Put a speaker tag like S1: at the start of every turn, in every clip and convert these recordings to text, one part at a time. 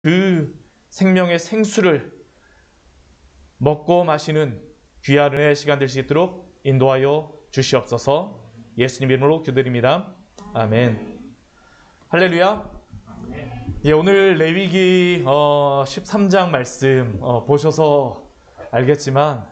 S1: 그 생명의 생수를 먹고 마시는 귀한 은혜의 시간 될 수 있도록 인도하여 주시옵소서. 예수님 이름으로 기도드립니다. 아멘. 할렐루야. 예, 오늘 레위기 13장 말씀 보셔서 알겠지만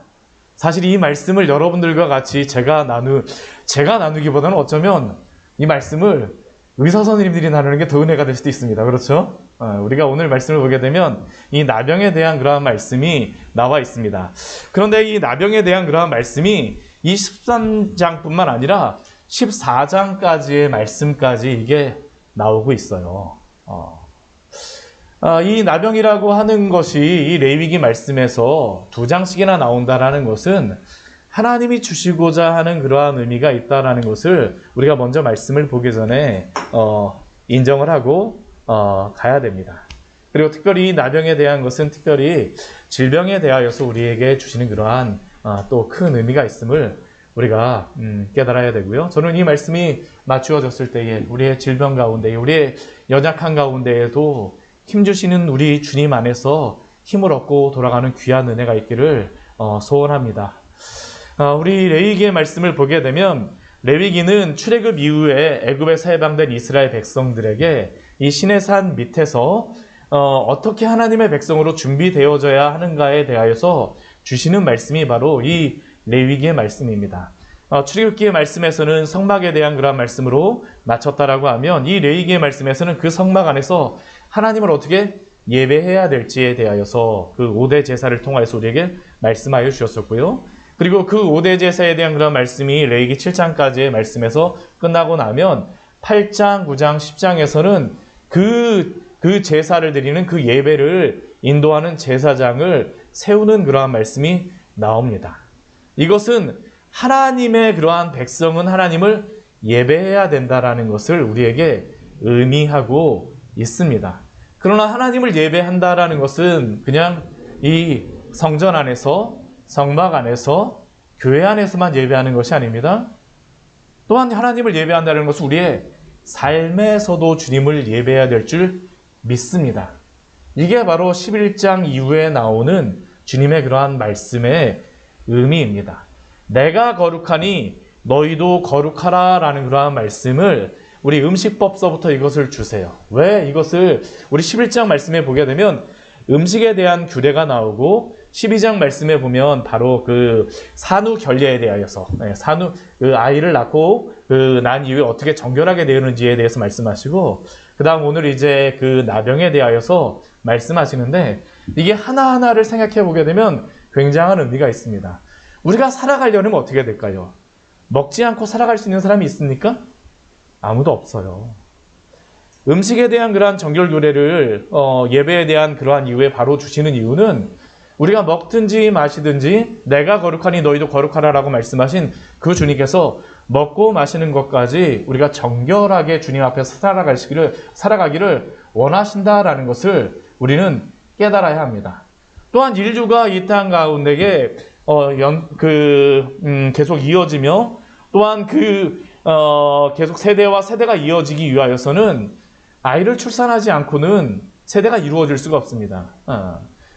S1: 사실 이 말씀을 여러분들과 같이 제가 나누기보다는 어쩌면 이 말씀을 의사 선생님들이 나누는 게 더 은혜가 될 수도 있습니다. 그렇죠? 우리가 오늘 말씀을 보게 되면 이 나병에 대한 그러한 말씀이 나와 있습니다. 그런데 이 나병에 대한 그러한 말씀이 이 13장뿐만 아니라 14장까지의 말씀까지 이게 나오고 있어요. 이 나병이라고 하는 것이 이 레위기 말씀에서 2장씩이나 나온다라는 것은 하나님이 주시고자 하는 그러한 의미가 있다라는 것을 우리가 먼저 말씀을 보기 전에 인정을 하고 가야 됩니다. 그리고 특별히 이 나병에 대한 것은 특별히 질병에 대하여서 우리에게 주시는 그러한 또 큰 의미가 있음을 우리가 깨달아야 되고요. 저는 이 말씀이 맞추어졌을 때에 우리의 질병 가운데, 우리의 연약한 가운데에도 힘주시는 우리 주님 안에서 힘을 얻고 돌아가는 귀한 은혜가 있기를 소원합니다. 우리 레위기의 말씀을 보게 되면 레위기는 출애굽 이후에 애굽에서 해방된 이스라엘 백성들에게 이 시내산 밑에서 어떻게 하나님의 백성으로 준비되어져야 하는가에 대하여서 주시는 말씀이 바로 이 레위기의 말씀입니다. 출애굽기의 말씀에서는 성막에 대한 그런 말씀으로 마쳤다라고 하면 이 레위기의 말씀에서는 그 성막 안에서 하나님을 어떻게 예배해야 될지에 대하여서 그 5대 제사를 통하여서 우리에게 말씀하여 주셨었고요. 그리고 그 5대 제사에 대한 그런 말씀이 레위기 7장까지의 말씀에서 끝나고 나면 8장, 9장, 10장에서는 그 제사를 드리는 그 예배를 인도하는 제사장을 세우는 그러한 말씀이 나옵니다. 이것은 하나님의 그러한 백성은 하나님을 예배해야 된다라는 것을 우리에게 의미하고 있습니다. 그러나 하나님을 예배한다라는 것은 그냥 이 성전 안에서, 성막 안에서, 교회 안에서만 예배하는 것이 아닙니다. 또한 하나님을 예배한다는 것은 우리의 삶에서도 주님을 예배해야 될 줄 믿습니다. 이게 바로 11장 이후에 나오는 주님의 그러한 말씀의 의미입니다. 내가 거룩하니 너희도 거룩하라 라는 그러한 말씀을 우리 음식법서부터 이것을 주세요. 왜 이것을 우리 11장 말씀에 보게 되면 음식에 대한 규례가 나오고 12장 말씀에 보면 바로 그 산후 결례에 대하여서 그 아이를 낳고 난 이후에 어떻게 정결하게 되는지에 대해서 말씀하시고 그 다음 오늘 이제 그 나병에 대하여서 말씀하시는데 이게 하나하나를 생각해 보게 되면 굉장한 의미가 있습니다. 우리가 살아가려면 어떻게 될까요? 먹지 않고 살아갈 수 있는 사람이 있습니까? 아무도 없어요. 음식에 대한 그러한 정결 규례를 예배에 대한 그러한 이유에 바로 주시는 이유는 우리가 먹든지 마시든지 내가 거룩하니 너희도 거룩하라라고 말씀하신 그 주님께서 먹고 마시는 것까지 우리가 정결하게 주님 앞에서 살아가기를 원하신다라는 것을 우리는 깨달아야 합니다. 또한 인류가 이 땅 가운데에 계속 이어지며 또한 계속 세대와 세대가 이어지기 위하여서는 아이를 출산하지 않고는 세대가 이루어질 수가 없습니다.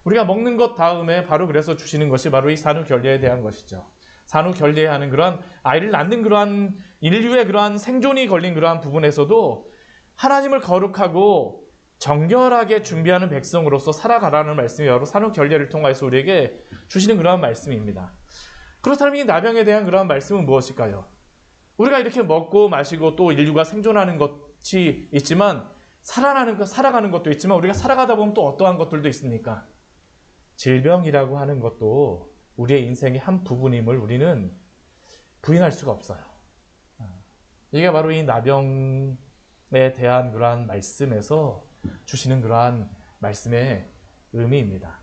S1: 우리가 먹는 것 다음에 바로 그래서 주시는 것이 바로 이 산후 결례에 대한 것이죠. 산후 결례하는 그러한 아이를 낳는 그러한 인류의 그러한 생존이 걸린 그러한 부분에서도 하나님을 거룩하고 정결하게 준비하는 백성으로서 살아가라는 말씀이 바로 산후 결례를 통해서 우리에게 주시는 그러한 말씀입니다. 그렇다면 이 나병에 대한 그러한 말씀은 무엇일까요? 우리가 이렇게 먹고 마시고 또 인류가 생존하는 것이 있지만 살아가는 것도 있지만 우리가 살아가다 보면 또 어떠한 것들도 있습니까? 질병이라고 하는 것도 우리의 인생의 한 부분임을 우리는 부인할 수가 없어요. 이게 바로 이 나병에 대한 그러한 말씀에서 주시는 그러한 말씀의 의미입니다.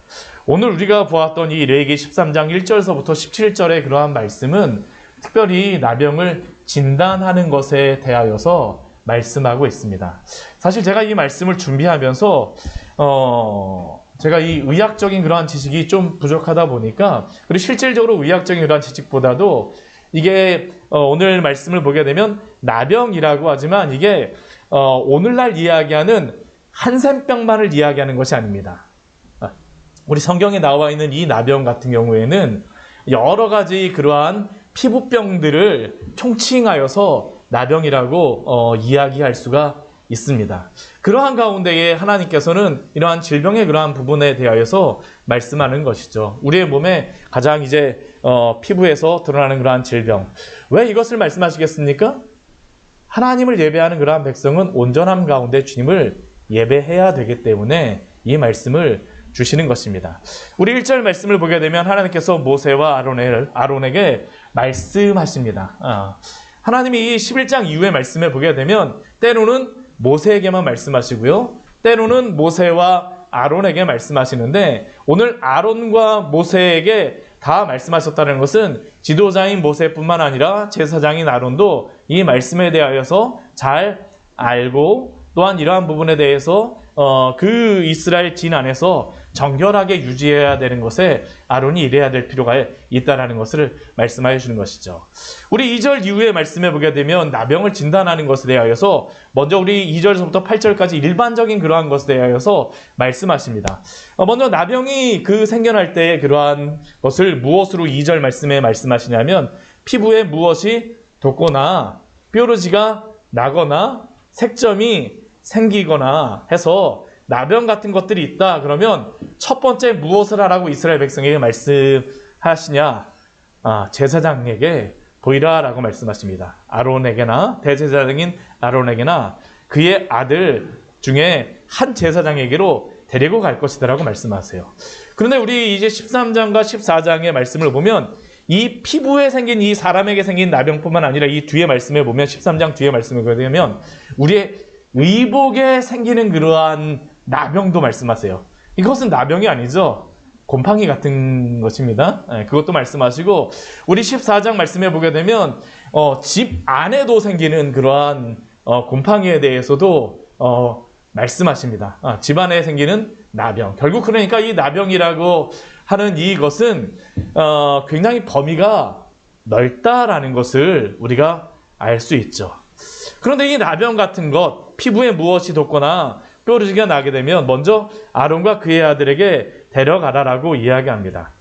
S1: 오늘 우리가 보았던 이 레위기 13장 1절서부터 17절의 그러한 말씀은 특별히 나병을 진단하는 것에 대하여서 말씀하고 있습니다. 사실 제가 이 말씀을 준비하면서 제가 이 의학적인 그러한 지식이 좀 부족하다 보니까 그리고 실질적으로 의학적인 그러한 지식보다도 이게 오늘 말씀을 보게 되면 나병이라고 하지만 이게 오늘날 이야기하는 한센병만을 이야기하는 것이 아닙니다. 우리 성경에 나와 있는 이 나병 같은 경우에는 여러 가지 그러한 피부병들을 총칭하여서 나병이라고 이야기할 수가 있습니다. 그러한 가운데에 하나님께서는 이러한 질병의 그러한 부분에 대하여서 말씀하는 것이죠. 우리의 몸에 가장 이제 피부에서 드러나는 그러한 질병. 왜 이것을 말씀하시겠습니까? 하나님을 예배하는 그러한 백성은 온전함 가운데 주님을 예배해야 되기 때문에 이 말씀을 주시는 것입니다. 우리 1절 말씀을 보게 되면 하나님께서 모세와 아론에게 말씀하십니다. 하나님이 이 11장 이후의 말씀을 보게 되면 때로는 모세에게만 말씀하시고요. 때로는 모세와 아론에게 말씀하시는데 오늘 아론과 모세에게 다 말씀하셨다는 것은 지도자인 모세뿐만 아니라 제사장인 아론도 이 말씀에 대하여서 잘 알고 또한 이러한 부분에 대해서 그 이스라엘 진 안에서 정결하게 유지해야 되는 것에 아론이 일해야 될 필요가 있다는 것을 말씀하여 주는 것이죠. 우리 2절 이후에 말씀해 보게 되면 나병을 진단하는 것에 대하여서 먼저 우리 2절에서부터 8절까지 일반적인 그러한 것에 대하여서 말씀하십니다. 먼저 나병이 생겨날 때의 그러한 것을 무엇으로 2절 말씀에 말씀하시냐면 피부에 무엇이 돋거나 뾰루지가 나거나 색점이 생기거나 해서 나병 같은 것들이 있다. 그러면 첫 번째 무엇을 하라고 이스라엘 백성에게 말씀하시냐? 제사장에게 보이라라고 말씀하십니다. 아론에게나 대제사장인 아론에게나 그의 아들 중에 한 제사장에게로 데리고 갈 것이다라고 말씀하세요. 그런데 우리 이제 13장과 14장의 말씀을 보면 이 피부에 생긴 이 사람에게 생긴 나병뿐만 아니라 이 뒤에 말씀에 보면 13장 뒤에 말씀을 보게 되면 우리의 의복에 생기는 그러한 나병도 말씀하세요. 이것은 나병이 아니죠. 곰팡이 같은 것입니다. 그것도 말씀하시고 우리 14장 말씀해 보게 되면 집 안에도 생기는 그러한 곰팡이에 대해서도 말씀하십니다. 집 안에 생기는 나병. 결국 그러니까 이 나병이라고 하는 이것은 굉장히 범위가 넓다라는 것을 우리가 알 수 있죠. 그런데 이 나병 같은 것, 피부에 무엇이 돋거나 뾰루지가 나게 되면 먼저 아론과 그의 아들에게 데려가라라고 이야기합니다.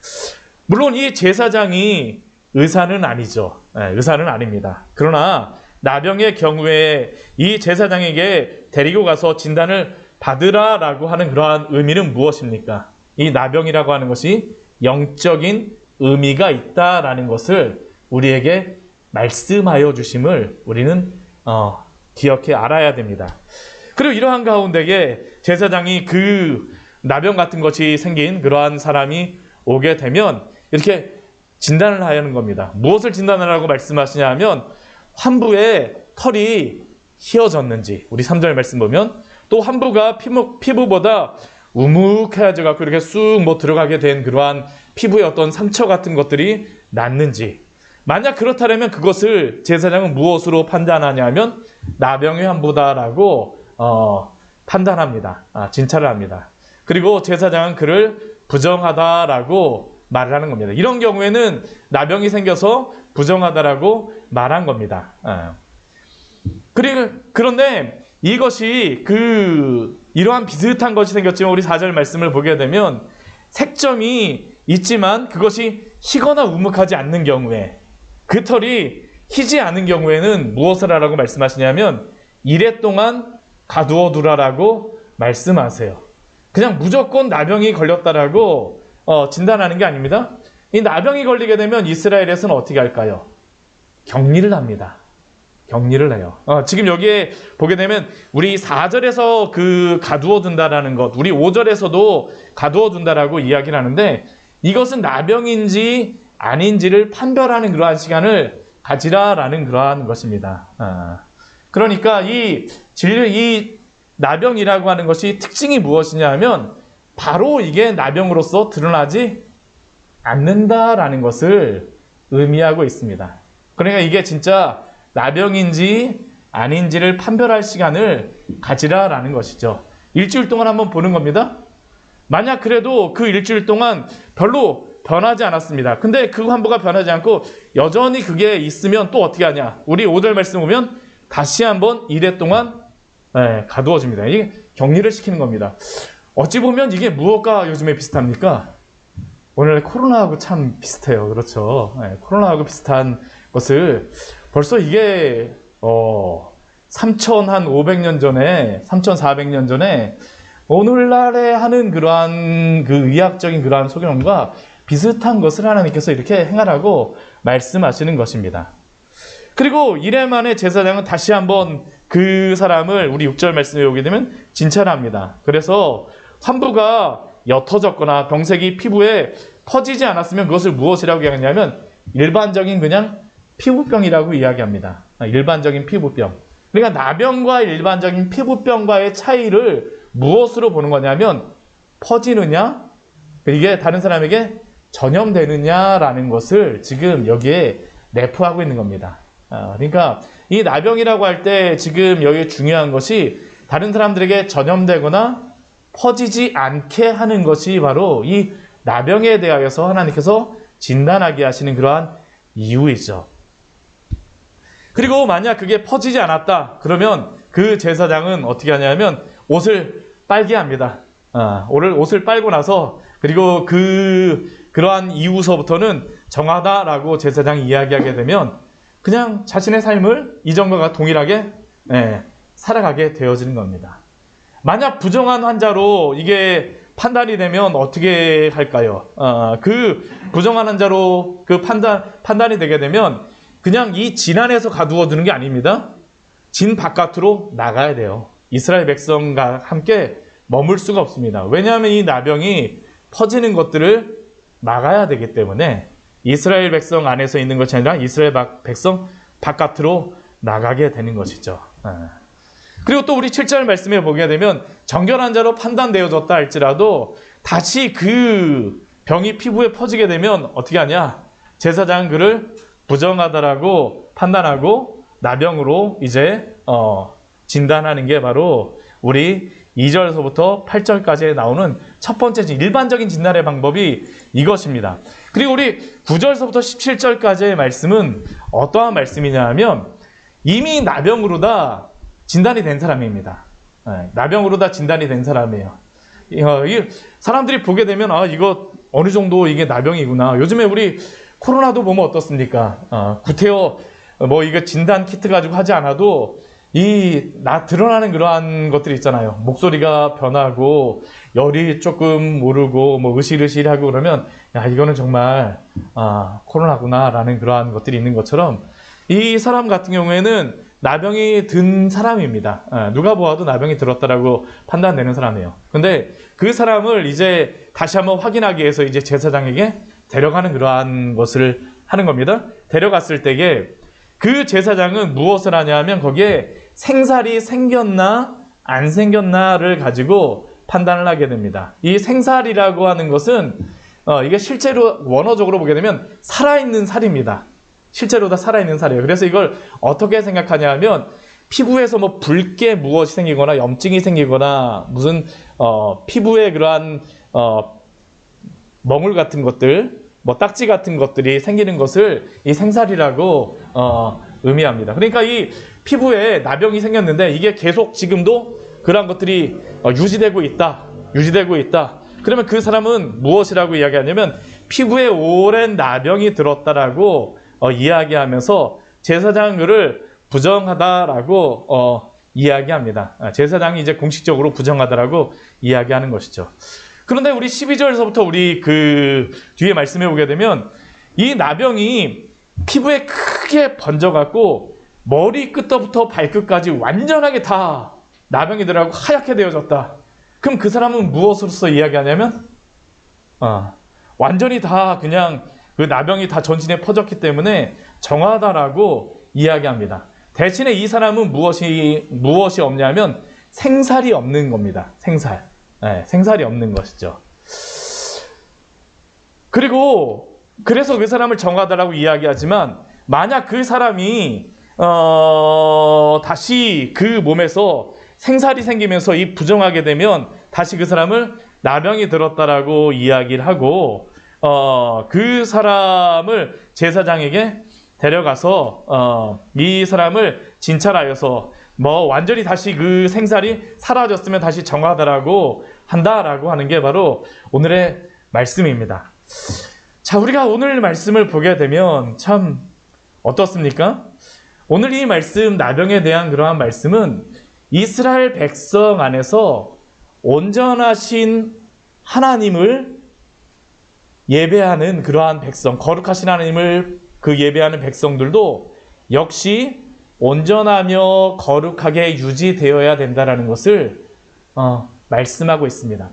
S1: 물론 이 제사장이 의사는 아니죠. 의사는 아닙니다. 그러나 나병의 경우에 이 제사장에게 데리고 가서 진단을 받으라라고 하는 그러한 의미는 무엇입니까? 이 나병이라고 하는 것이 영적인 의미가 있다라는 것을 우리에게 말씀하여 주심을 우리는 기억해 알아야 됩니다. 그리고 이러한 가운데에 제사장이 그 나병 같은 것이 생긴 그러한 사람이 오게 되면 이렇게 진단을 하는 겁니다. 무엇을 진단하라고 말씀하시냐 하면 환부에 털이 휘어졌는지 우리 3절 말씀 보면 또 환부가 피부보다 우묵해져갖고 이렇게 쑥 들어가게 된 그러한 피부에 어떤 상처 같은 것들이 났는지 만약 그렇다면 그것을 제사장은 무엇으로 판단하냐면 나병의 환부다라고 판단합니다. 진찰을 합니다. 그리고 제사장은 그를 부정하다라고 말을 하는 겁니다. 이런 경우에는 나병이 생겨서 부정하다라고 말한 겁니다. 그런데 이것이 이러한 비슷한 것이 생겼지만 우리 4절 말씀을 보게 되면 색점이 있지만 그것이 희거나 우묵하지 않는 경우에 그 털이 희지 않은 경우에는 무엇을 하라고 말씀하시냐면 이래 동안 가두어 두라라고 말씀하세요. 그냥 무조건 나병이 걸렸다라고 진단하는 게 아닙니다. 이 나병이 걸리게 되면 이스라엘에서는 어떻게 할까요? 격리를 합니다. 격리를 해요. 지금 여기에 보게 되면 우리 4절에서 가두어 둔다라는 것, 우리 5절에서도 가두어 둔다라고 이야기를 하는데 이것은 나병인지 아닌지를 판별하는 그러한 시간을 가지라라는 그러한 것입니다. 그러니까 이 나병이라고 하는 것이 특징이 무엇이냐 하면 바로 이게 나병으로서 드러나지 않는다라는 것을 의미하고 있습니다. 그러니까 이게 진짜 나병인지 아닌지를 판별할 시간을 가지라라는 것이죠. 일주일 동안 한번 보는 겁니다. 만약 그래도 그 일주일 동안 별로 변하지 않았습니다. 근데 그 환부가 변하지 않고 여전히 그게 있으면 또 어떻게 하냐? 우리 5절 말씀 보면 다시 한번 이래 동안 가두어집니다. 이게 격리를 시키는 겁니다. 어찌 보면 이게 무엇과 요즘에 비슷합니까? 오늘 코로나하고 참 비슷해요. 그렇죠. 코로나하고 비슷한 것을 벌써 이게 3,500년 전에 3,400년 전에 오늘날에 하는 그러한 그 의학적인 그러한 소견과 비슷한 것을 하나님께서 이렇게 행하라고 말씀하시는 것입니다. 그리고 이래 만에 제사장은 다시 한번 그 사람을 우리 6절 말씀에 오게 되면 진찰합니다. 그래서 환부가 옅어졌거나 병색이 피부에 퍼지지 않았으면 그것을 무엇이라고 이야기하냐면 일반적인 그냥 피부병이라고 이야기합니다. 일반적인 피부병. 그러니까 나병과 일반적인 피부병과의 차이를 무엇으로 보는 거냐면 퍼지느냐, 이게 다른 사람에게 전염되느냐라는 것을 지금 여기에 내포하고 있는 겁니다. 그러니까 이 나병이라고 할 때 지금 여기 중요한 것이 다른 사람들에게 전염되거나 퍼지지 않게 하는 것이 바로 이 나병에 대하여서 하나님께서 진단하게 하시는 그러한 이유이죠. 그리고 만약 그게 퍼지지 않았다 그러면 그 제사장은 어떻게 하냐면 옷을 빨게 합니다. 옷을 빨고 나서 그리고 그러한 이후서부터는 정하다라고 제사장이 이야기하게 되면 그냥 자신의 삶을 이전과 동일하게 살아가게 되어지는 겁니다. 만약 부정한 환자로 이게 판단이 되면 어떻게 할까요? 그 부정한 환자로 그 판단이 되게 되면 그냥 이 진 안에서 가두어 두는 게 아닙니다. 진 바깥으로 나가야 돼요. 이스라엘 백성과 함께 머물 수가 없습니다. 왜냐하면 이 나병이 퍼지는 것들을 막아야 되기 때문에 이스라엘 백성 안에서 있는 것이 아니라 이스라엘 백성 바깥으로 나가게 되는 것이죠. 그리고 또 우리 7절 말씀에 보게 되면 정결한 자로 판단되어졌다 할지라도 다시 그 병이 피부에 퍼지게 되면 어떻게 하냐? 제사장은 그를 부정하다라고 판단하고 나병으로 이제 진단하는 게 바로 우리 2절에서부터 8절까지 나오는 첫 번째 일반적인 진단의 방법이 이것입니다. 그리고 우리 9절에서부터 17절까지의 말씀은 어떠한 말씀이냐 하면 이미 나병으로 다 진단이 된 사람입니다. 나병으로 다 진단이 된 사람이에요. 사람들이 보게 되면 이거 어느 정도 이게 나병이구나. 요즘에 우리 코로나도 보면 어떻습니까? 구태여 이거 진단 키트 가지고 하지 않아도 드러나는 그러한 것들이 있잖아요. 목소리가 변하고, 열이 조금 오르고, 으실으실하고 그러면, 이거는 정말, 코로나구나라는 그러한 것들이 있는 것처럼, 이 사람 같은 경우에는 나병이 든 사람입니다. 누가 보아도 나병이 들었다라고 판단되는 사람이에요. 근데 그 사람을 이제 다시 한번 확인하기 위해서 이제 제사장에게 데려가는 그러한 것을 하는 겁니다. 데려갔을 때에 그 제사장은 무엇을 하냐면 거기에 생살이 생겼나 안 생겼나를 가지고 판단을 하게 됩니다. 이 생살이라고 하는 것은 이게 실제로 원어적으로 보게 되면 살아있는 살입니다. 실제로 다 살아있는 살이에요. 그래서 이걸 어떻게 생각하냐 하면 피부에서 붉게 무엇이 생기거나 염증이 생기거나 무슨 피부에 그러한 멍울 같은 것들, 딱지 같은 것들이 생기는 것을 이 생살이라고 의미합니다. 그러니까 이 피부에 나병이 생겼는데 이게 계속 지금도 그런 것들이 유지되고 있다. 그러면 그 사람은 무엇이라고 이야기하냐면 피부에 오랜 나병이 들었다라고 이야기하면서 제사장은 그를 부정하다라고 이야기합니다. 제사장이 이제 공식적으로 부정하다라고 이야기하는 것이죠. 그런데 우리 12절에서부터 우리 그 뒤에 말씀해 보게 되면 이 나병이 피부에 크게 번져갖고 머리 끝부터 발끝까지 완전하게 다 나병이 들어가고 하얗게 되어졌다. 그럼 그 사람은 무엇으로서 이야기하냐면 완전히 다 그냥 그 나병이 다 전신에 퍼졌기 때문에 정하다라고 이야기합니다. 대신에 이 사람은 무엇이 없냐면 생살이 없는 겁니다. 생살이 없는 것이죠. 그리고 그래서 그 사람을 정하다라고 이야기하지만 만약 그 사람이 다시 그 몸에서 생살이 생기면서 부정하게 되면 다시 그 사람을 나병이 들었다라고 이야기를 하고 그 사람을 제사장에게 데려가서 이 사람을 진찰하여서 완전히 다시 그 생살이 사라졌으면 다시 정하더라고 한다라고 하는 게 바로 오늘의 말씀입니다. 자, 우리가 오늘 말씀을 보게 되면 참 어떻습니까? 오늘 이 말씀, 나병에 대한 그러한 말씀은 이스라엘 백성 안에서 온전하신 하나님을 예배하는 그러한 백성, 거룩하신 하나님을 그 예배하는 백성들도 역시 온전하며 거룩하게 유지되어야 된다는 것을 말씀하고 있습니다.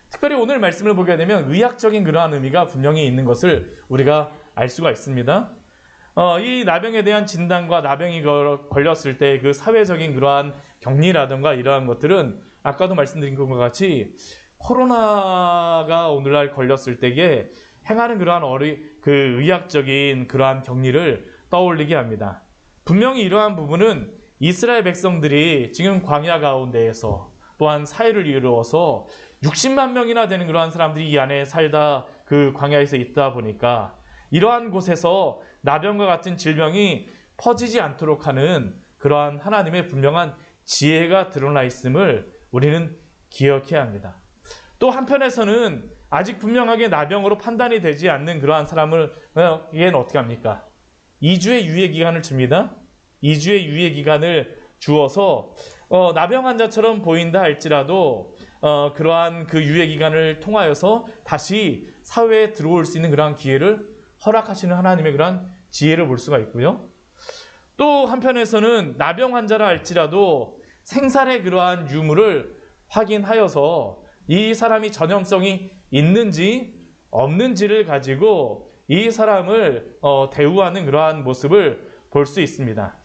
S1: 특별히 오늘 말씀을 보게 되면 의학적인 그러한 의미가 분명히 있는 것을 우리가 알 수가 있습니다. 이 나병에 대한 진단과 나병이 걸렸을 때 그 사회적인 그러한 격리라든가 이러한 것들은 아까도 말씀드린 것과 같이 코로나가 오늘날 걸렸을 때에 행하는 그러한 그 의학적인 그러한 격리를 떠올리게 합니다. 분명히 이러한 부분은 이스라엘 백성들이 지금 광야 가운데에서 또한 사회를 이루어서 60만 명이나 되는 그러한 사람들이 이 안에 살다 그 광야에서 있다 보니까 이러한 곳에서 나병과 같은 질병이 퍼지지 않도록 하는 그러한 하나님의 분명한 지혜가 드러나 있음을 우리는 기억해야 합니다. 또 한편에서는 아직 분명하게 나병으로 판단이 되지 않는 그러한 사람에게는 어떻게 합니까? 2주의 유예 기간을 줍니다. 2주의 유예 기간을 주어서 나병 환자처럼 보인다 할지라도 그러한 그 유예 기간을 통하여서 다시 사회에 들어올 수 있는 그러한 기회를 허락하시는 하나님의 그러한 지혜를 볼 수가 있고요. 또 한편에서는 나병 환자라 할지라도 생살의 그러한 유무를 확인하여서 이 사람이 전염성이 있는지 없는지를 가지고 이 사람을 대우하는 그러한 모습을 볼 수 있습니다.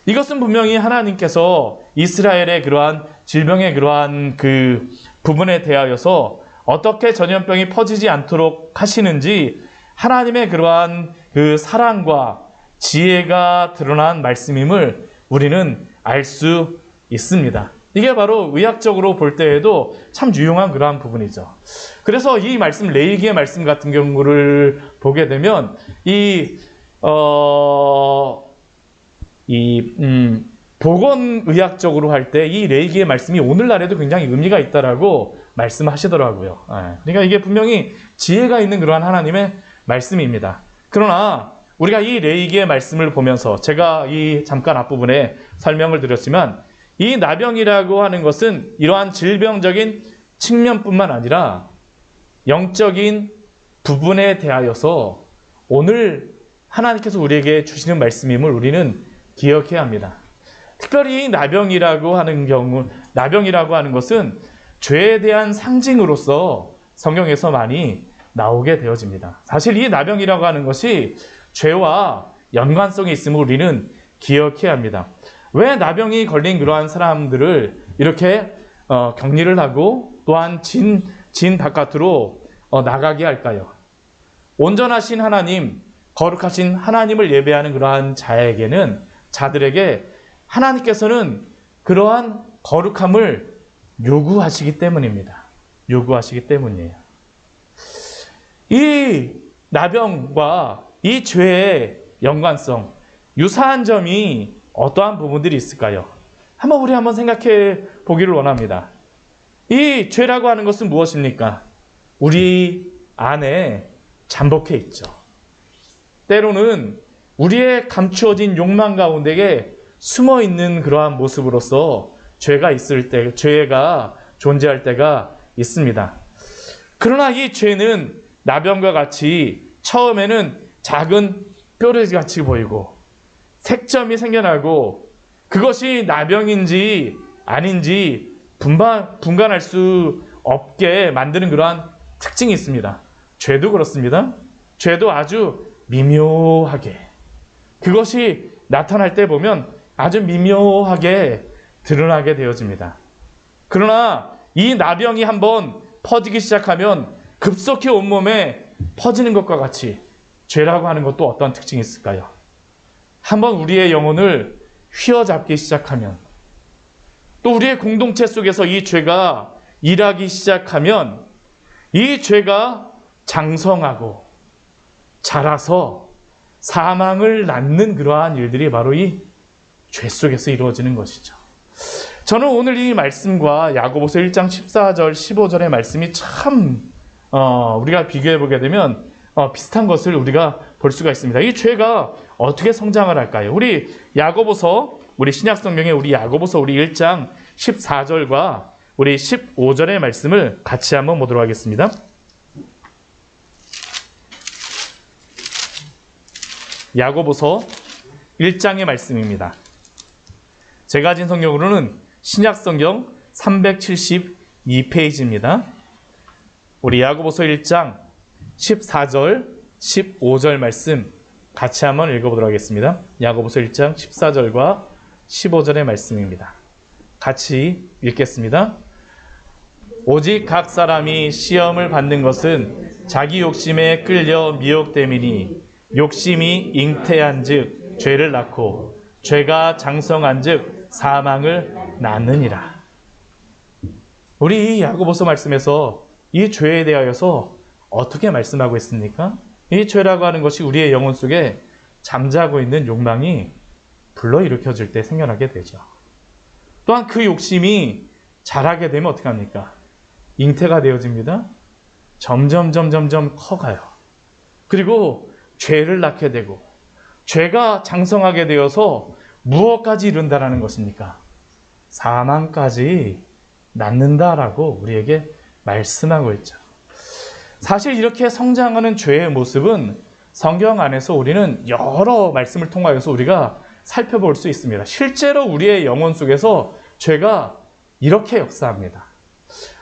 S1: 이것은 분명히 하나님께서 이스라엘의 그러한 질병의 그러한 그 부분에 대하여서 어떻게 전염병이 퍼지지 않도록 하시는지 하나님의 그러한 그 사랑과 지혜가 드러난 말씀임을 우리는 알 수 있습니다. 이게 바로 의학적으로 볼 때에도 참 유용한 그러한 부분이죠. 그래서 이 말씀, 레위기의 말씀 같은 경우를 보게 되면 보건의학적으로 할 때 이 레위기의 말씀이 오늘날에도 굉장히 의미가 있다라고 말씀하시더라고요. 그러니까 이게 분명히 지혜가 있는 그러한 하나님의 말씀입니다. 그러나 우리가 이 레위기의 말씀을 보면서 제가 이 잠깐 앞부분에 설명을 드렸지만 이 나병이라고 하는 것은 이러한 질병적인 측면뿐만 아니라 영적인 부분에 대하여서 오늘 하나님께서 우리에게 주시는 말씀임을 우리는 기억해야 합니다. 특별히 나병이라고 하는 것은 죄에 대한 상징으로서 성경에서 많이 나오게 되어집니다. 사실 이 나병이라고 하는 것이 죄와 연관성이 있음을 우리는 기억해야 합니다. 왜 나병이 걸린 그러한 사람들을 이렇게 격리를 하고 또한 진 바깥으로 나가게 할까요? 온전하신 하나님, 거룩하신 하나님을 예배하는 그러한 자들에게 하나님께서는 그러한 거룩함을 요구하시기 때문입니다. 요구하시기 때문이에요. 이 나병과 이 죄의 연관성, 유사한 점이 어떠한 부분들이 있을까요? 우리 한번 생각해 보기를 원합니다. 이 죄라고 하는 것은 무엇입니까? 우리 안에 잠복해 있죠. 때로는 우리의 감추어진 욕망 가운데에 숨어 있는 그러한 모습으로서 죄가 존재할 때가 있습니다. 그러나 이 죄는 나병과 같이 처음에는 작은 뾰루지 같이 보이고 색점이 생겨나고 그것이 나병인지 아닌지 분간할 수 없게 만드는 그러한 특징이 있습니다. 죄도 그렇습니다. 죄도 아주 미묘하게 그것이 나타날 때 보면 아주 미묘하게 드러나게 되어집니다. 그러나 이 나병이 한번 퍼지기 시작하면 급속히 온몸에 퍼지는 것과 같이 죄라고 하는 것도 어떤 특징이 있을까요? 한번 우리의 영혼을 휘어잡기 시작하면 또 우리의 공동체 속에서 이 죄가 일하기 시작하면 이 죄가 장성하고 자라서 사망을 낳는 그러한 일들이 바로 이 죄 속에서 이루어지는 것이죠. 저는 오늘 이 말씀과 야고보서 1장 14절, 15절의 말씀이 참 우리가 비교해 보게 되면 비슷한 것을 우리가 볼 수가 있습니다. 이 죄가 어떻게 성장을 할까요? 우리 야고보서, 우리 신약성경의 우리 야고보서 우리 1장 14절과 우리 15절의 말씀을 같이 한번 보도록 하겠습니다. 야고보서 1장의 말씀입니다. 제가 가진 성경으로는 신약성경 372페이지입니다. 우리 야고보서 1장 14절, 15절 말씀 같이 한번 읽어보도록 하겠습니다. 야고보서 1장 14절과 15절의 말씀입니다. 같이 읽겠습니다. 오직 각 사람이 시험을 받는 것은 자기 욕심에 끌려 미혹됨이니 욕심이 잉태한즉 죄를 낳고 죄가 장성한즉 사망을 낳느니라. 우리 이 야고보서 말씀에서 이 죄에 대하여서 어떻게 말씀하고 있습니까? 이 죄라고 하는 것이 우리의 영혼 속에 잠자고 있는 욕망이 불러일으켜질 때 생겨나게 되죠. 또한 그 욕심이 자라게 되면 어떻게 합니까? 잉태가 되어집니다. 점점 커가요. 그리고 죄를 낳게 되고 죄가 장성하게 되어서 무엇까지 이룬다라는 것입니까? 사망까지 낳는다라고 우리에게 말씀하고 있죠. 사실 이렇게 성장하는 죄의 모습은 성경 안에서 우리는 여러 말씀을 통하여서 우리가 살펴볼 수 있습니다. 실제로 우리의 영혼 속에서 죄가 이렇게 역사합니다.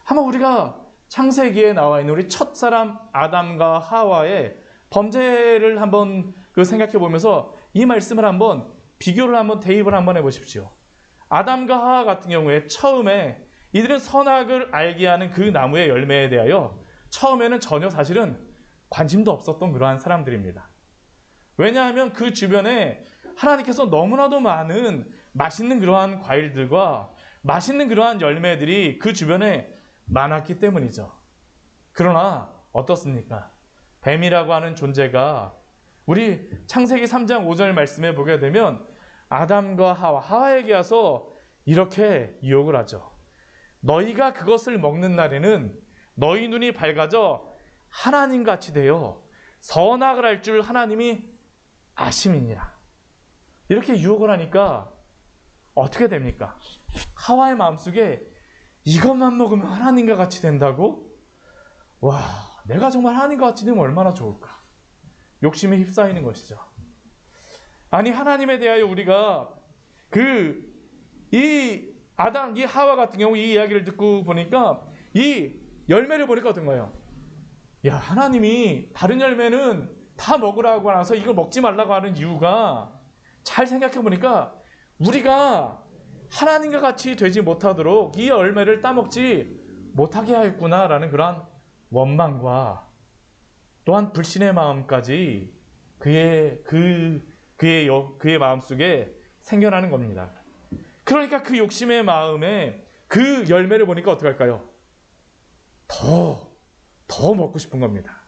S1: 한번 우리가 창세기에 나와 있는 우리 첫사람 아담과 하와의 범죄를 한번 생각해 보면서 이 말씀을 한번 비교를 한번 대입을 한번 해보십시오. 아담과 하와 같은 경우에 처음에 이들은 선악을 알게 하는 그 나무의 열매에 대하여 처음에는 전혀 사실은 관심도 없었던 그러한 사람들입니다. 왜냐하면 그 주변에 하나님께서 너무나도 많은 맛있는 그러한 과일들과 맛있는 그러한 열매들이 그 주변에 많았기 때문이죠. 그러나 어떻습니까? 뱀이라고 하는 존재가 우리 창세기 3장 5절 말씀에 보게 되면 아담과 하와에게 와서 이렇게 유혹을 하죠. 너희가 그것을 먹는 날에는 너희 눈이 밝아져 하나님같이 되어 선악을 할 줄 하나님이 아심이니라. 이렇게 유혹을 하니까 어떻게 됩니까? 하와의 마음속에 이것만 먹으면 하나님과 같이 된다고? 와, 내가 정말 하나님과 같이 되면 얼마나 좋을까? 욕심에 휩싸이는 것이죠. 아니, 하나님에 대하여 우리가 이 하와 같은 경우 이 이야기를 듣고 보니까 이 열매를 보니까 어떤가요? 야, 하나님이 다른 열매는 다 먹으라고 하면서 이걸 먹지 말라고 하는 이유가 잘 생각해 보니까 우리가 하나님과 같이 되지 못하도록 이 열매를 따먹지 못하게 하였구나라는 그러한 원망과 또한 불신의 마음까지 그의 마음속에 생겨나는 겁니다. 그러니까 그 욕심의 마음에 그 열매를 보니까 어떻게 할까요? 더 먹고 싶은 겁니다.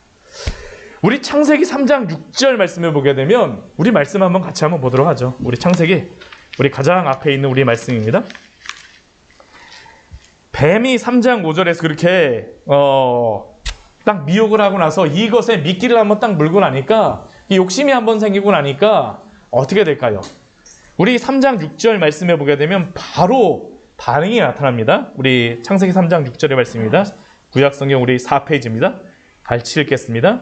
S1: 우리 창세기 3장 6절 말씀을 보게 되면 우리 말씀 한번 같이 한번 보도록 하죠. 우리 창세기 우리 가장 앞에 있는 우리 말씀입니다. 뱀이 3장 5절에서 그렇게 딱 미혹을 하고 나서 이것에 미끼를 한번 딱 물고 나니까 이 욕심이 한번 생기고 나니까 어떻게 될까요? 우리 3장 6절 말씀에 보게 되면 바로 반응이 나타납니다. 우리 창세기 3장 6절의 말씀입니다. 구약성경 우리 4페이지입니다. 같이 읽겠습니다.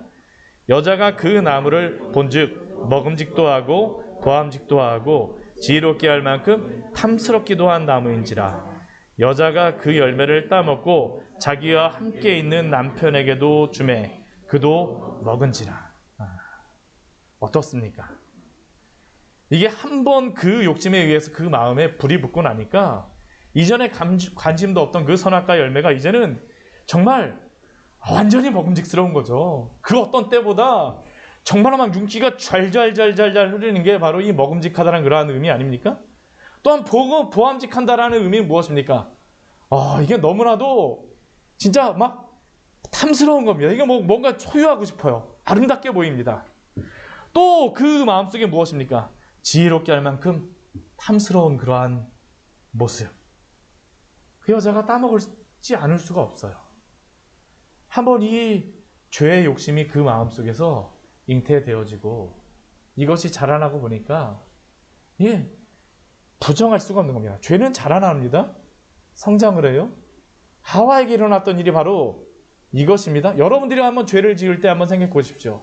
S1: 여자가 그 나무를 본즉 먹음직도 하고 보암직도 하고 지혜롭게 할 만큼 탐스럽기도 한 나무인지라. 여자가 그 열매를 따먹고 자기와 함께 있는 남편에게도 주매 그도 먹은지라. 어떻습니까? 이게 한번 그 욕심에 의해서 그 마음에 불이 붙고 나니까 이전에 관심도 없던 그 선악과 열매가 이제는 정말 완전히 먹음직스러운 거죠. 그 어떤 때보다 정말 막 윤기가 좔좔 흐르는 게 바로 이 먹음직하다는 그러한 의미 아닙니까? 또한 보암직한다라는 의미는 무엇입니까? 이게 너무나도 진짜 막 탐스러운 겁니다. 이게 뭔가 소유하고 싶어요. 아름답게 보입니다. 또 그 마음속에 무엇입니까? 지혜롭게 할 만큼 탐스러운 그러한 모습. 그 여자가 따먹지 않을 수가 없어요. 한번 이 죄의 욕심이 그 마음속에서 잉태되어지고 이것이 자라나고 보니까 부정할 수가 없는 겁니다. 죄는 자라납니다. 성장을 해요. 하와에게 일어났던 일이 바로 이것입니다. 여러분들이 한번 죄를 지을 때 한번 생각해 보십시오.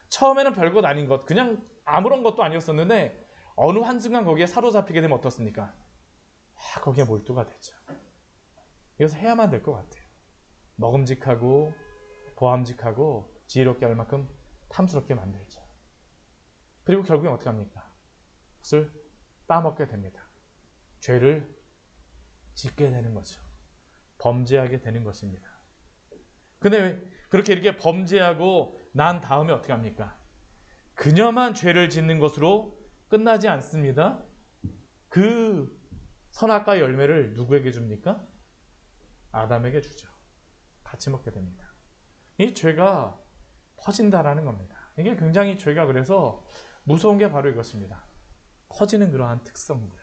S1: 처음에는 별것 아닌 것, 그냥 아무런 것도 아니었었는데 어느 한순간 거기에 사로잡히게 되면 어떻습니까? 거기에 몰두가 되죠. 이것을 해야만 될 것 같아요. 먹음직하고 보암직하고 지혜롭게 할 만큼 탐스럽게 만들죠. 그리고 결국엔 어떻게 합니까? 그것을 따먹게 됩니다. 죄를 짓게 되는 거죠. 범죄하게 되는 것입니다. 근데 그렇게 이렇게 범죄하고 난 다음에 어떻게 합니까? 그녀만 죄를 짓는 것으로 끝나지 않습니다. 그 선악과의 열매를 누구에게 줍니까? 아담에게 주죠. 같이 먹게 됩니다. 이 죄가 퍼진다라는 겁니다. 이게 굉장히 죄가 그래서 무서운 게 바로 이것입니다. 퍼지는 그러한 특성들.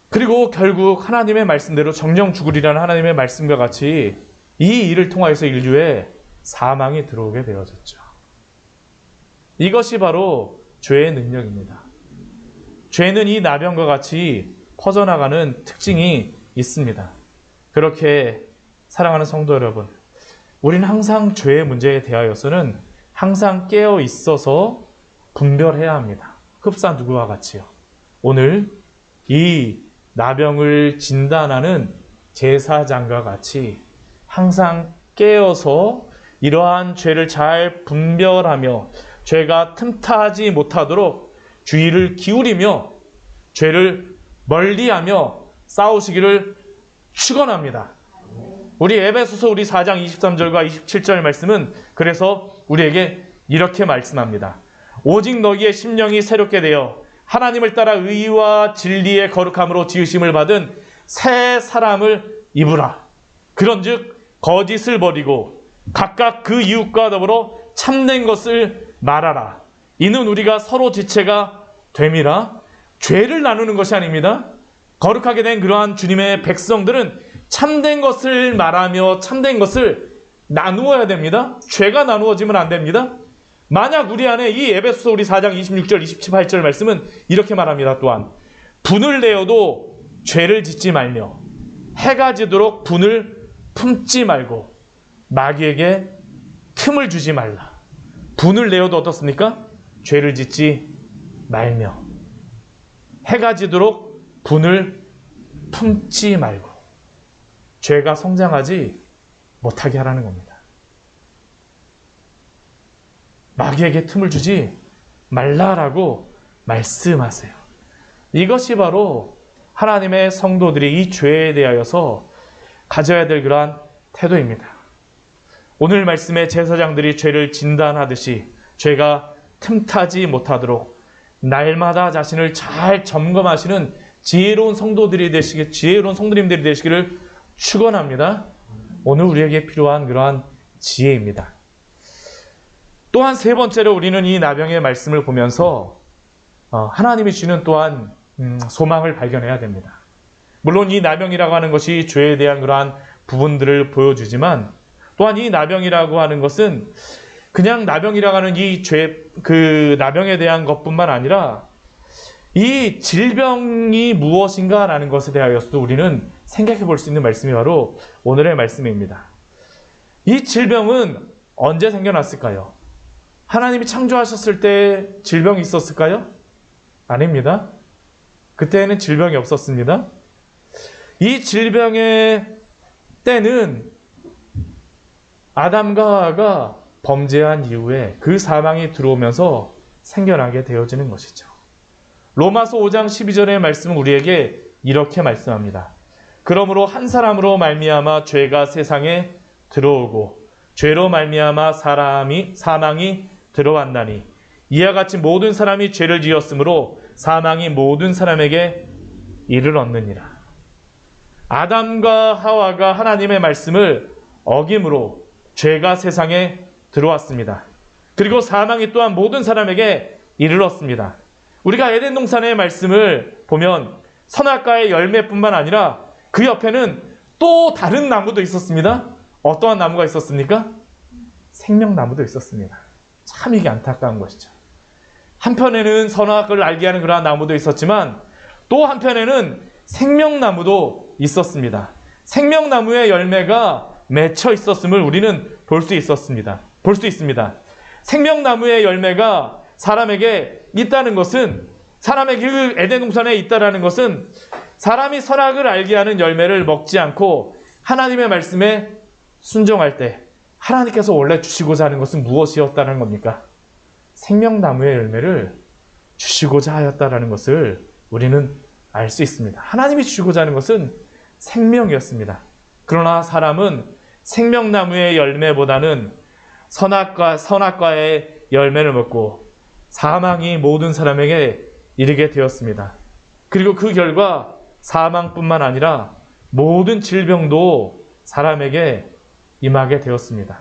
S1: 그리고 결국 하나님의 말씀대로 정령 죽으리라는 하나님의 말씀과 같이 이 일을 통하여서 인류에 사망이 들어오게 되어졌죠. 이것이 바로 죄의 능력입니다. 죄는 이 나병과 같이 퍼져나가는 특징이 있습니다. 그렇게 사랑하는 성도 여러분, 우리는 항상 죄의 문제에 대하여서는 항상 깨어 있어서 분별해야 합니다. 흡사 누구와 같이요. 오늘 이 나병을 진단하는 제사장과 같이 항상 깨어서 이러한 죄를 잘 분별하며 죄가 틈타지 못하도록 주의를 기울이며 죄를 멀리하며 싸우시기를 축원합니다. 우리 에베소서 우리 4장 23절과 27절 말씀은 그래서 우리에게 이렇게 말씀합니다. 오직 너희의 심령이 새롭게 되어 하나님을 따라 의와 진리의 거룩함으로 지으심을 받은 새 사람을 입으라. 그런즉 거짓을 버리고 각각 그 이웃과 더불어 참된 것을 말하라. 이는 우리가 서로 지체가 됨이라. 죄를 나누는 것이 아닙니다. 거룩하게 된 그러한 주님의 백성들은 참된 것을 말하며 참된 것을 나누어야 됩니다. 죄가 나누어지면 안 됩니다. 만약 우리 안에 이 에베소서 우리 4장 26절 28절 말씀은 이렇게 말합니다. 또한 분을 내어도 죄를 짓지 말며 해가 지도록 분을 품지 말고 마귀에게 틈을 주지 말라. 분을 내어도 어떻습니까? 죄를 짓지 말며 해가 지도록 분을 품지 말고 죄가 성장하지 못하게 하라는 겁니다. 마귀에게 틈을 주지 말라라고 말씀하세요. 이것이 바로 하나님의 성도들이 이 죄에 대하여서 가져야 될 그러한 태도입니다. 오늘 말씀에 제사장들이 죄를 진단하듯이 죄가 틈타지 못하도록 날마다 자신을 잘 점검하시는 지혜로운 성도들이 되시길, 지혜로운 성도님들이 되시기를 축원합니다. 오늘 우리에게 필요한 그러한 지혜입니다. 또한 세 번째로 우리는 이 나병의 말씀을 보면서 하나님이 주는 또한 소망을 발견해야 됩니다. 물론 이 나병이라고 하는 것이 죄에 대한 그러한 부분들을 보여주지만 또한 이 나병이라고 하는 것은 그냥 나병이라고 하는 이 죄, 그 나병에 대한 것뿐만 아니라 이 질병이 무엇인가라는 것에 대하여서도 우리는 생각해 볼 수 있는 말씀이 바로 오늘의 말씀입니다. 이 질병은 언제 생겨났을까요? 하나님이 창조하셨을 때 질병이 있었을까요? 아닙니다. 그때는 질병이 없었습니다. 이 질병의 때는 아담과 하와가 범죄한 이후에 그 사망이 들어오면서 생겨나게 되어지는 것이죠. 로마서 5장 12절의 말씀은 우리에게 이렇게 말씀합니다. 그러므로 한 사람으로 말미암아 죄가 세상에 들어오고 죄로 말미암아 사망이 들어왔나니 이와 같이 모든 사람이 죄를 지었으므로 사망이 모든 사람에게 이르렀느니라. 아담과 하와가 하나님의 말씀을 어김으로 죄가 세상에 들어왔습니다. 그리고 사망이 또한 모든 사람에게 이르렀습니다. 우리가 에덴 동산의 말씀을 보면 선악과의 열매뿐만 아니라 그 옆에는 또 다른 나무도 있었습니다. 어떠한 나무가 있었습니까? 생명나무도 있었습니다. 참 이게 안타까운 것이죠. 한편에는 선악을 알게 하는 그러한 나무도 있었지만 또 한편에는 생명나무도 있었습니다. 생명나무의 열매가 맺혀 있었음을 우리는 볼 수 있습니다. 생명나무의 열매가 사람에게 있다는 것은, 사람에게 그 에덴 동산에 있다라는 것은 사람이 선악을 알게 하는 열매를 먹지 않고 하나님의 말씀에 순종할 때 하나님께서 원래 주시고자 하는 것은 무엇이었다는 겁니까? 생명나무의 열매를 주시고자 하였다라는 것을 우리는 알 수 있습니다. 하나님이 주시고자 하는 것은 생명이었습니다. 그러나 사람은 생명나무의 열매보다는 선악과의 열매를 먹고 사망이 모든 사람에게 이르게 되었습니다. 그리고 그 결과 사망뿐만 아니라 모든 질병도 사람에게 임하게 되었습니다.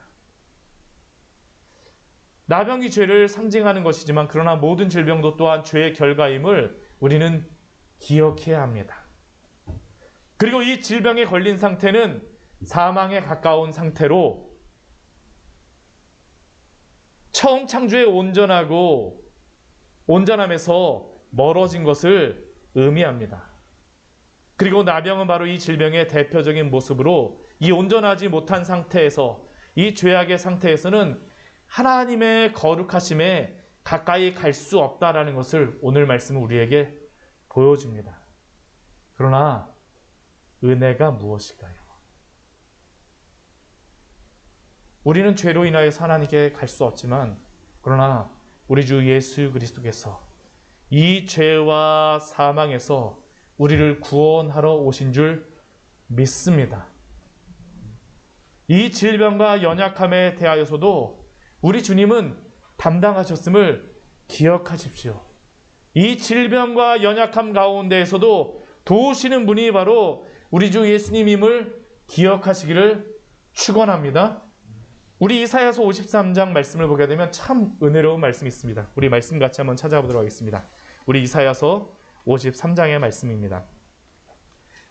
S1: 나병이 죄를 상징하는 것이지만 그러나 모든 질병도 또한 죄의 결과임을 우리는 기억해야 합니다. 그리고 이 질병에 걸린 상태는 사망에 가까운 상태로 처음 창조의 온전함에서 멀어진 것을 의미합니다. 그리고 나병은 바로 이 질병의 대표적인 모습으로 이 온전하지 못한 상태에서, 이 죄악의 상태에서는 하나님의 거룩하심에 가까이 갈 수 없다라는 것을 오늘 말씀은 우리에게 보여줍니다. 그러나 은혜가 무엇일까요? 우리는 죄로 인하여서 하나님께 갈 수 없지만 그러나 우리 주 예수 그리스도께서 이 죄와 사망에서 우리를 구원하러 오신 줄 믿습니다. 이 질병과 연약함에 대하여서도 우리 주님은 담당하셨음을 기억하십시오. 이 질병과 연약함 가운데에서도 도우시는 분이 바로 우리 주 예수님임을 기억하시기를 축원합니다. 우리 이사야서 53장 말씀을 보게 되면 참 은혜로운 말씀이 있습니다. 우리 말씀 같이 한번 찾아보도록 하겠습니다. 우리 이사야서 53장의 말씀입니다.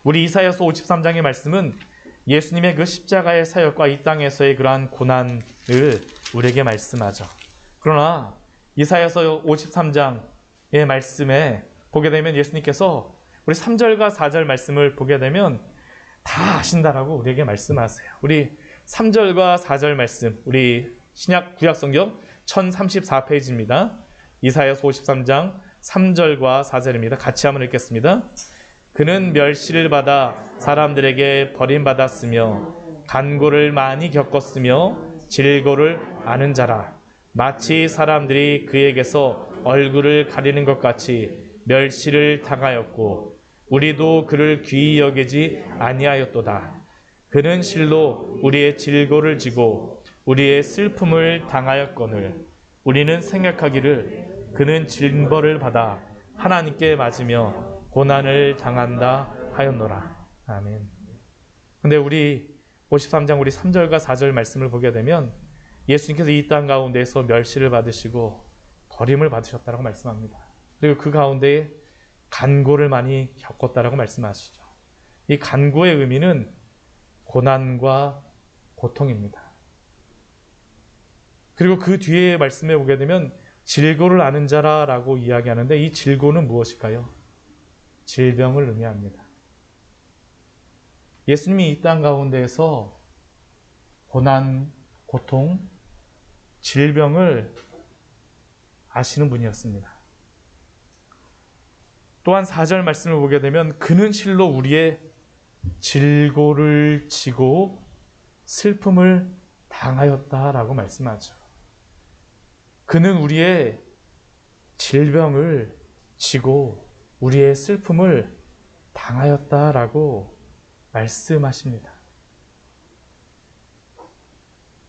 S1: 우리 이사야서 53장의 말씀은 예수님의 그 십자가의 사역과 이 땅에서의 그러한 고난을 우리에게 말씀하죠. 그러나 이사야서 53장의 말씀에 보게 되면 예수님께서 우리 3절과 4절 말씀을 보게 되면 다 아신다라고 우리에게 말씀하세요. 우리 3절과 4절 말씀, 우리 신약 구약성경 1034페이지입니다. 이사야서 53장 3절과 4절입니다. 같이 한번 읽겠습니다. 그는 멸시를 받아 사람들에게 버림받았으며 간고를 많이 겪었으며 질고를 아는 자라. 마치 사람들이 그에게서 얼굴을 가리는 것 같이 멸시를 당하였고 우리도 그를 귀히 여기지 아니하였도다. 그는 실로 우리의 질고를 지고 우리의 슬픔을 당하였거늘 우리는 생각하기를 그는 징벌을 받아 하나님께 맞으며 고난을 당한다 하였노라. 아멘. 근데 우리 53장 우리 3절과 4절 말씀을 보게 되면 예수님께서 이 땅 가운데에서 멸시를 받으시고 버림을 받으셨다라고 말씀합니다. 그리고 그 가운데에 간고를 많이 겪었다라고 말씀하시죠. 이 간고의 의미는 고난과 고통입니다. 그리고 그 뒤에 말씀에 보게 되면 질고를 아는 자라라고 이야기하는데 이 질고는 무엇일까요? 질병을 의미합니다. 예수님이 이 땅 가운데에서 고난, 고통, 질병을 아시는 분이었습니다. 또한 4절 말씀을 보게 되면 그는 실로 우리의 질고를 지고 슬픔을 당하였다라고 말씀하죠. 그는 우리의 질병을 지고 우리의 슬픔을 당하였다라고 말씀하십니다.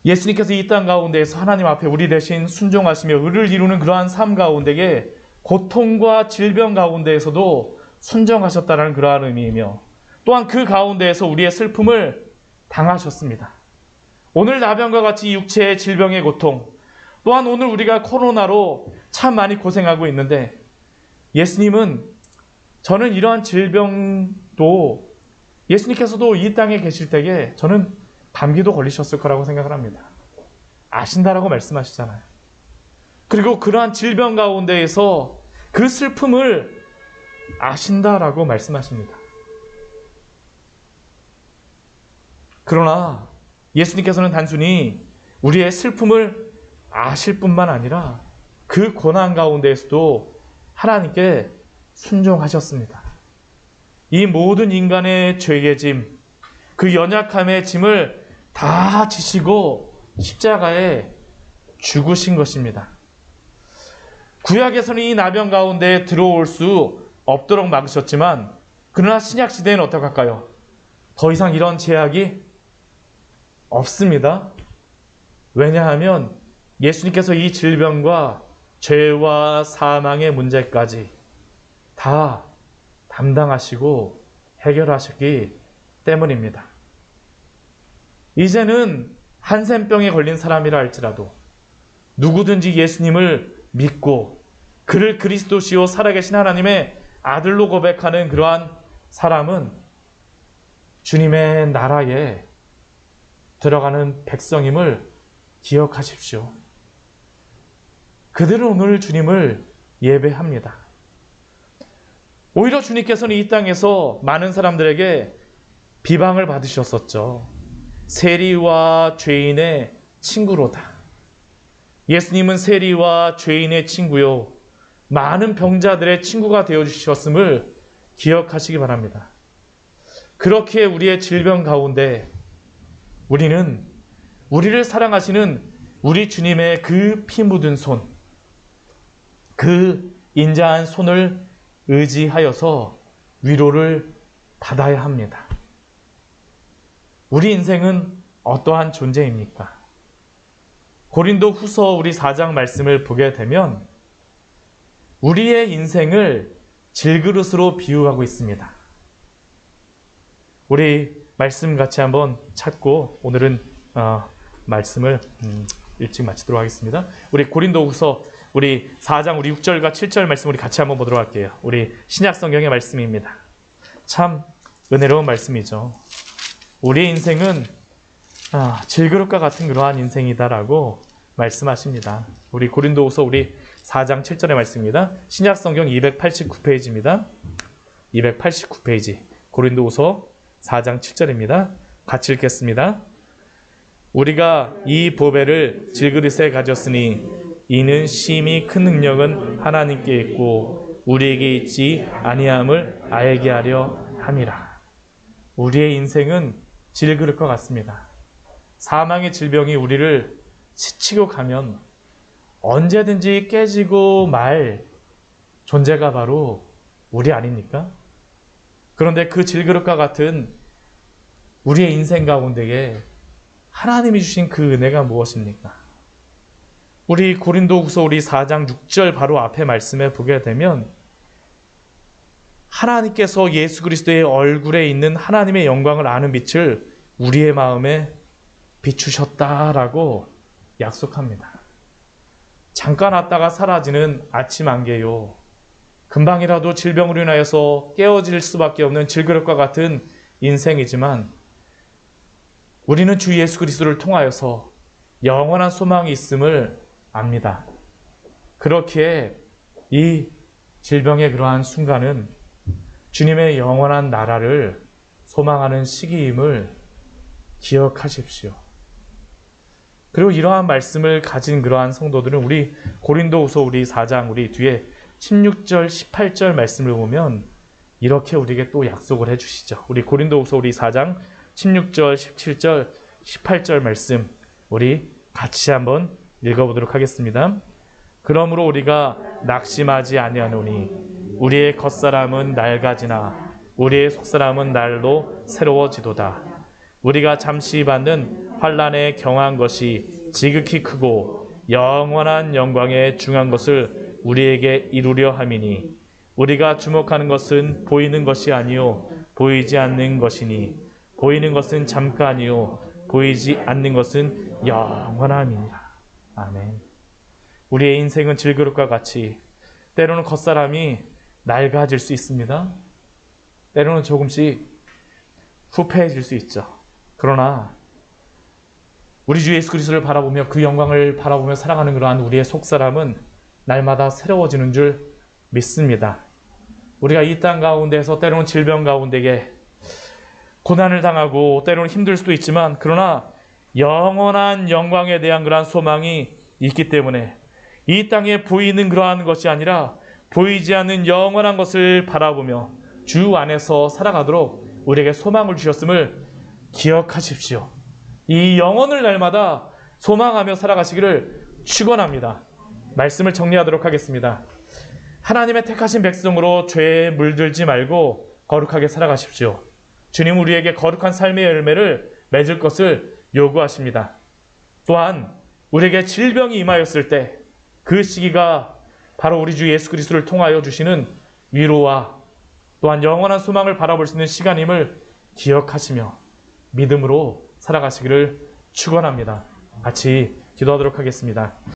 S1: 예수님께서 이 땅 가운데에서 하나님 앞에 우리 대신 순종하시며 의를 이루는 그러한 삶 가운데에 고통과 질병 가운데에서도 순종하셨다는 그러한 의미이며 또한 그 가운데에서 우리의 슬픔을 당하셨습니다. 오늘 나병과 같이 육체의 질병의 고통, 또한 오늘 우리가 코로나로 참 많이 고생하고 있는데 예수님은 저는 이러한 질병도 예수님께서도 이 땅에 계실 때에 저는 감기도 걸리셨을 거라고 생각을 합니다. 아신다라고 말씀하시잖아요. 그리고 그러한 질병 가운데에서 그 슬픔을 아신다라고 말씀하십니다. 그러나 예수님께서는 단순히 우리의 슬픔을 아실 뿐만 아니라 그 고난 가운데에서도 하나님께 순종하셨습니다. 이 모든 인간의 죄의 짐, 그 연약함의 짐을 다 지시고 십자가에 죽으신 것입니다. 구약에서는 이 나병 가운데 들어올 수 없도록 막으셨지만 그러나 신약 시대에는 어떡할까요? 더 이상 이런 제약이 없습니다. 왜냐하면 예수님께서 이 질병과 죄와 사망의 문제까지 다 담당하시고 해결하셨기 때문입니다. 이제는 한센병에 걸린 사람이라 할지라도 누구든지 예수님을 믿고 그를 그리스도시요 살아계신 하나님의 아들로 고백하는 그러한 사람은 주님의 나라에 들어가는 백성임을 기억하십시오. 그들은 오늘 주님을 예배합니다. 오히려 주님께서는 이 땅에서 많은 사람들에게 비방을 받으셨었죠. 세리와 죄인의 친구로다. 예수님은 세리와 죄인의 친구요, 많은 병자들의 친구가 되어주셨음을 기억하시기 바랍니다. 그렇게 우리의 질병 가운데 우리는 우리를 사랑하시는 우리 주님의 그 피 묻은 손, 그 인자한 손을 의지하여서 위로를 받아야 합니다. 우리 인생은 어떠한 존재입니까? 고린도 후서 우리 4장 말씀을 보게 되면 우리의 인생을 질그릇으로 비유하고 있습니다. 우리 말씀 같이 한번 찾고 오늘은 말씀을 일찍 마치도록 하겠습니다. 우리 고린도 후서 우리 4장 우리 6절과 7절 말씀 우리 같이 한번 보도록 할게요. 우리 신약 성경의 말씀입니다. 참 은혜로운 말씀이죠. 우리의 인생은 질그릇과 같은 그러한 인생이다라고 말씀하십니다. 우리 고린도후서 우리 4장 7절의 말씀입니다. 신약 성경 289페이지입니다. 289페이지 고린도후서 4장 7절입니다. 같이 읽겠습니다. 우리가 이 보배를 질그릇에 가졌으니 이는 심히 큰 능력은 하나님께 있고 우리에게 있지 아니함을 알게 하려 함이라. 우리의 인생은 질그릇과 같습니다. 사망의 질병이 우리를 스치고 가면 언제든지 깨지고 말 존재가 바로 우리 아닙니까? 그런데 그 질그릇과 같은 우리의 인생 가운데에 하나님이 주신 그 은혜가 무엇입니까? 우리 고린도후서 우리 4장 6절 바로 앞에 말씀에 보게 되면 하나님께서 예수 그리스도의 얼굴에 있는 하나님의 영광을 아는 빛을 우리의 마음에 비추셨다라고 약속합니다. 잠깐 왔다가 사라지는 아침 안개요. 금방이라도 질병으로 인하여서 깨어질 수밖에 없는 질그릇과 같은 인생이지만 우리는 주 예수 그리스도를 통하여서 영원한 소망이 있음을 압니다. 그렇기에 이 질병의 그러한 순간은 주님의 영원한 나라를 소망하는 시기임을 기억하십시오. 그리고 이러한 말씀을 가진 그러한 성도들은 우리 고린도후서 우리 4장 우리 뒤에 16절 18절 말씀을 보면 이렇게 우리에게 또 약속을 해주시죠. 우리 고린도후서 우리 4장 16절 17절 18절 말씀 우리 같이 한번 읽어보도록 하겠습니다. 그러므로 우리가 낙심하지 아니하노니 우리의 겉사람은 낡아지나 우리의 속사람은 날로 새로워지도다. 우리가 잠시 받는 환난에 경한 것이 지극히 크고 영원한 영광에 중한 것을 우리에게 이루려 함이니 우리가 주목하는 것은 보이는 것이 아니요 보이지 않는 것이니 보이는 것은 잠깐이요 보이지 않는 것은 영원함이니라. 아멘. 우리의 인생은 질그릇과 같이 때로는 겉사람이 낡아질 수 있습니다. 때로는 조금씩 후패해질 수 있죠. 그러나 우리 주 예수 그리스도를 바라보며 그 영광을 바라보며 살아가는 그러한 우리의 속사람은 날마다 새로워지는 줄 믿습니다. 우리가 이 땅 가운데서 때로는 질병 가운데에 고난을 당하고 때로는 힘들 수도 있지만 그러나 영원한 영광에 대한 그러한 소망이 있기 때문에 이 땅에 보이는 그러한 것이 아니라 보이지 않는 영원한 것을 바라보며 주 안에서 살아가도록 우리에게 소망을 주셨음을 기억하십시오. 이 영혼을 날마다 소망하며 살아가시기를 축원합니다. 말씀을 정리하도록 하겠습니다. 하나님의 택하신 백성으로 죄에 물들지 말고 거룩하게 살아가십시오. 주님 우리에게 거룩한 삶의 열매를 맺을 것을 요구하십니다. 또한 우리에게 질병이 임하였을 때 그 시기가 바로 우리 주 예수 그리스도를 통하여 주시는 위로와 또한 영원한 소망을 바라볼 수 있는 시간임을 기억하시며 믿음으로 살아가시기를 축원합니다. 같이 기도하도록 하겠습니다.